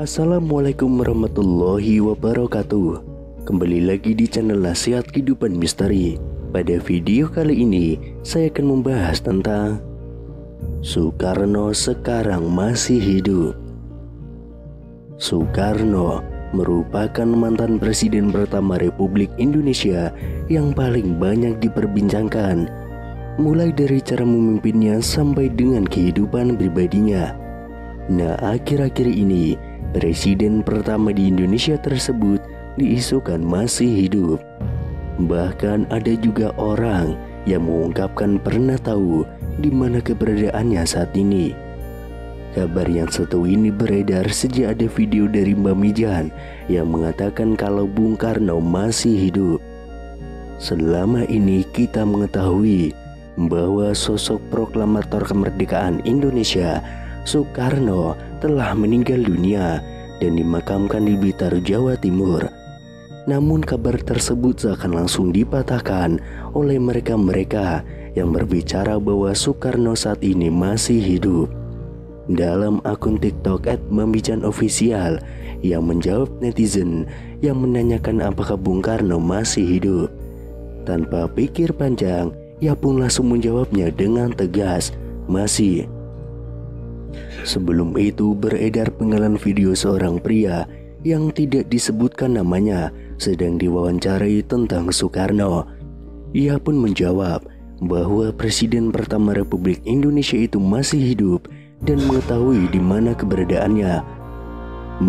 Assalamualaikum warahmatullahi wabarakatuh. Kembali lagi di channel Nasihat Kehidupan Misteri. Pada video kali ini saya akan membahas tentang Soekarno sekarang masih hidup. Soekarno merupakan mantan presiden pertama Republik Indonesia yang paling banyak diperbincangkan, mulai dari cara memimpinnya sampai dengan kehidupan pribadinya. Nah, akhir-akhir ini presiden pertama di Indonesia tersebut diisukan masih hidup. Bahkan ada juga orang yang mengungkapkan pernah tahu di mana keberadaannya saat ini. Kabar yang satu ini beredar sejak ada video dari Mbak Mijan yang mengatakan kalau Bung Karno masih hidup. Selama ini kita mengetahui bahwa sosok proklamator kemerdekaan Indonesia Soekarno telah meninggal dunia dan dimakamkan di Blitar, Jawa Timur. Namun kabar tersebut seakan langsung dipatahkan oleh mereka-mereka yang berbicara bahwa Soekarno saat ini masih hidup. Dalam akun TikTok @mamijanofficial yang menjawab netizen yang menanyakan apakah Bung Karno masih hidup. Tanpa pikir panjang, ia pun langsung menjawabnya dengan tegas, masih. Sebelum itu beredar penggalan video seorang pria yang tidak disebutkan namanya sedang diwawancarai tentang Soekarno. Ia pun menjawab bahwa presiden pertama Republik Indonesia itu masih hidup dan mengetahui di mana keberadaannya.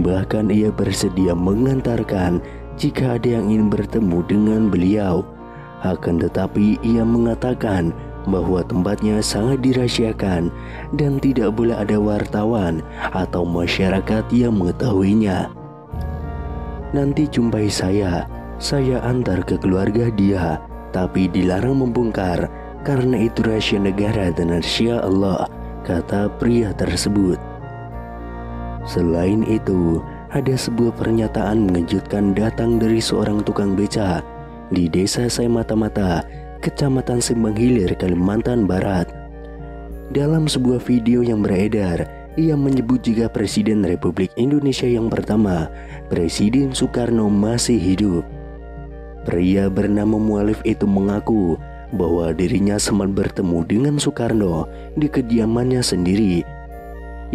Bahkan ia bersedia mengantarkan jika ada yang ingin bertemu dengan beliau. Akan tetapi ia mengatakan bahwa tempatnya sangat dirahasiakan dan tidak boleh ada wartawan atau masyarakat yang mengetahuinya. Nanti jumpai saya antar ke keluarga dia, tapi dilarang membongkar karena itu rahasia negara dan rahasia Allah, kata pria tersebut. Selain itu, ada sebuah pernyataan mengejutkan datang dari seorang tukang beca di desa Sai Mata-Mata, Kecamatan Sembang Hilir, Kalimantan Barat. Dalam sebuah video yang beredar, ia menyebut jika Presiden Republik Indonesia yang pertama, Presiden Soekarno masih hidup. Pria bernama Mualif itu mengaku bahwa dirinya sempat bertemu dengan Soekarno di kediamannya sendiri.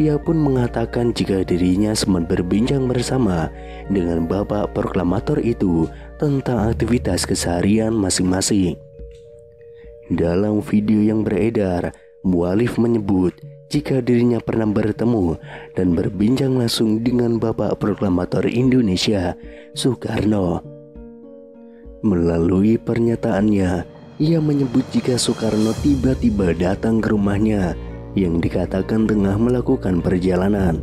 Ia pun mengatakan jika dirinya sempat berbincang bersama dengan bapak proklamator itu tentang aktivitas keseharian masing-masing. Dalam video yang beredar, Mualif menyebut jika dirinya pernah bertemu dan berbincang langsung dengan Bapak Proklamator Indonesia, Soekarno. Melalui pernyataannya, ia menyebut jika Soekarno tiba-tiba datang ke rumahnya yang dikatakan tengah melakukan perjalanan.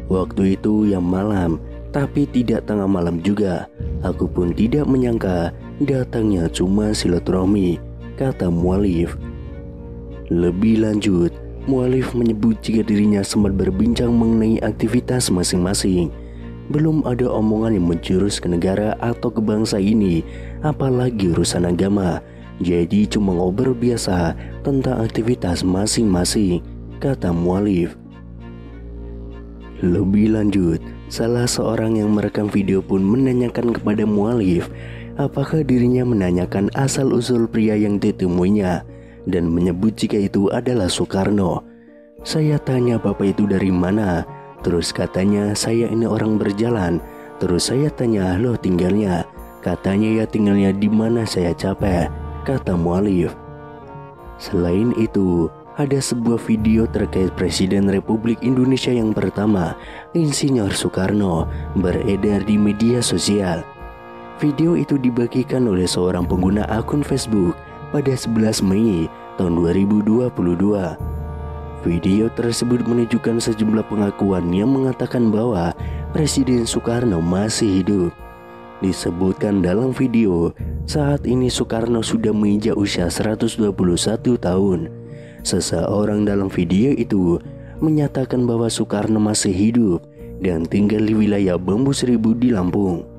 Waktu itu yang malam, tapi tidak tengah malam juga. Aku pun tidak menyangka datangnya cuma silaturahmi, kata Mualif. Lebih lanjut, Mualif menyebut jika dirinya sempat berbincang mengenai aktivitas masing-masing. Belum ada omongan yang menjurus ke negara atau ke bangsa ini, apalagi urusan agama. Jadi cuma ngobrol biasa tentang aktivitas masing-masing, kata Mualif. Lebih lanjut, salah seorang yang merekam video pun menanyakan kepada Mualif apakah dirinya menanyakan asal-usul pria yang ditemuinya dan menyebut jika itu adalah Soekarno. Saya tanya bapak itu dari mana, terus katanya saya ini orang berjalan. Terus saya tanya loh tinggalnya, katanya ya tinggalnya di mana saya capek, kata Mualif. Selain itu, ada sebuah video terkait Presiden Republik Indonesia yang pertama, Insinyur Soekarno, beredar di media sosial. Video itu dibagikan oleh seorang pengguna akun Facebook pada 11 Mei tahun 2022. Video tersebut menunjukkan sejumlah pengakuan yang mengatakan bahwa Presiden Soekarno masih hidup. Disebutkan dalam video, saat ini Soekarno sudah menginjak usia 121 tahun. Seseorang dalam video itu menyatakan bahwa Soekarno masih hidup dan tinggal di wilayah Bambu Seribu di Lampung.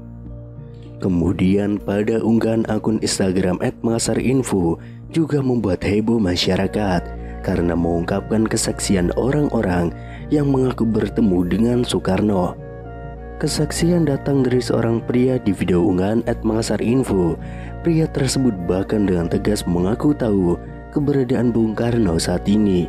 Kemudian pada unggahan akun Instagram @makassarinfo juga membuat heboh masyarakat karena mengungkapkan kesaksian orang-orang yang mengaku bertemu dengan Soekarno. Kesaksian datang dari seorang pria di video unggahan @makasarinfo. Pria tersebut bahkan dengan tegas mengaku tahu keberadaan Bung Karno saat ini.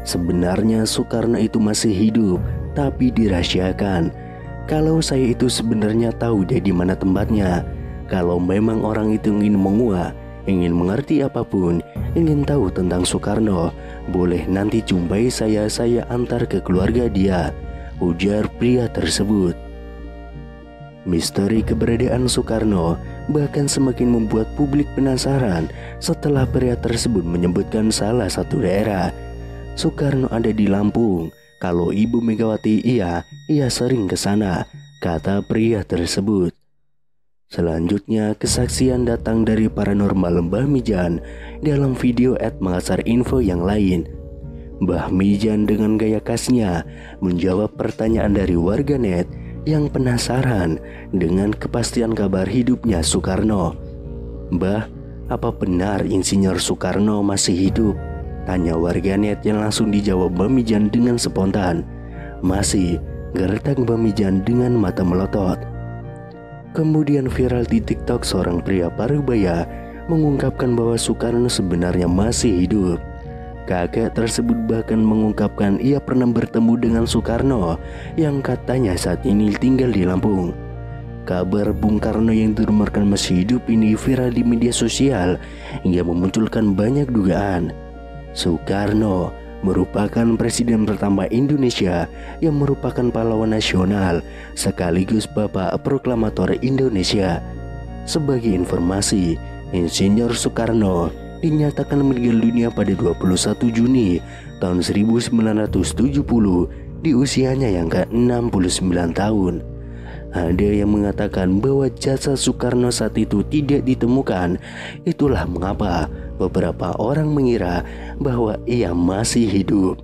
Sebenarnya Soekarno itu masih hidup, tapi dirahasiakan. Kalau saya itu sebenarnya tahu dia di mana tempatnya. Kalau memang orang itu ingin menguak, ingin mengerti apapun, ingin tahu tentang Soekarno, boleh nanti jumpai saya antar ke keluarga dia, ujar pria tersebut. Misteri keberadaan Soekarno bahkan semakin membuat publik penasaran setelah pria tersebut menyebutkan salah satu daerah. Soekarno ada di Lampung. Kalau Ibu Megawati ia sering ke sana, kata pria tersebut. Selanjutnya, kesaksian datang dari paranormal Mbah Mijan dalam video @makasarinfo yang lain. Mbah Mijan dengan gaya khasnya menjawab pertanyaan dari warganet yang penasaran dengan kepastian kabar hidupnya Soekarno. "Mbah, apa benar Insinyur Soekarno masih hidup?" tanya warganet yang langsung dijawab Mbah Mijan dengan spontan. "Masih," gertak Mbah Mijan dengan mata melotot. Kemudian viral di TikTok seorang pria Parubaya mengungkapkan bahwa Soekarno sebenarnya masih hidup. Kakek tersebut bahkan mengungkapkan ia pernah bertemu dengan Soekarno yang katanya saat ini tinggal di Lampung. Kabar Bung Karno yang dirumorkan masih hidup ini viral di media sosial hingga memunculkan banyak dugaan. Soekarno merupakan presiden pertama Indonesia yang merupakan pahlawan nasional sekaligus bapak proklamator Indonesia. Sebagai informasi, Insinyur Soekarno dinyatakan meninggal dunia pada 21 Juni tahun 1970 di usianya yang ke-69 tahun. Ada yang mengatakan bahwa jasad Soekarno saat itu tidak ditemukan. Itulah mengapa beberapa orang mengira bahwa ia masih hidup.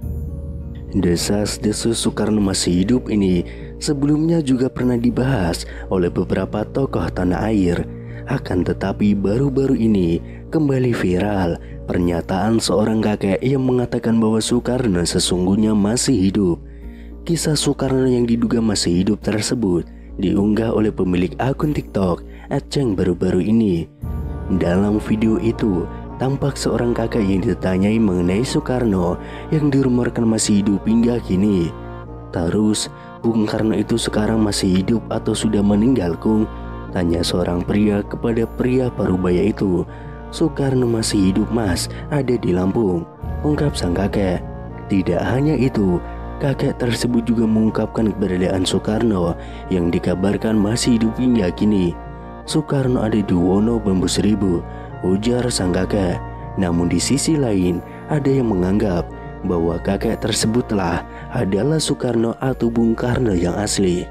Desas-desus Soekarno masih hidup ini sebelumnya juga pernah dibahas oleh beberapa tokoh tanah air. Akan tetapi baru-baru ini kembali viral pernyataan seorang kakek yang mengatakan bahwa Soekarno sesungguhnya masih hidup. Kisah Soekarno yang diduga masih hidup tersebut diunggah oleh pemilik akun TikTok @ceng baru-baru ini. Dalam video itu tampak seorang kakek yang ditanyai mengenai Soekarno yang dirumorkan masih hidup hingga kini. "Terus, Bung Karno itu sekarang masih hidup atau sudah meninggal, Kung?" tanya seorang pria kepada pria Parubaya itu. "Soekarno masih hidup, Mas, ada di Lampung," ungkap sang kakek. Tidak hanya itu, kakek tersebut juga mengungkapkan keberadaan Soekarno yang dikabarkan masih hidup hingga kini. "Soekarno ada di Wono Bambu Seribu," ujar sang kakek. Namun di sisi lain, ada yang menganggap bahwa kakek tersebutlah adalah Soekarno atau Bung Karno yang asli.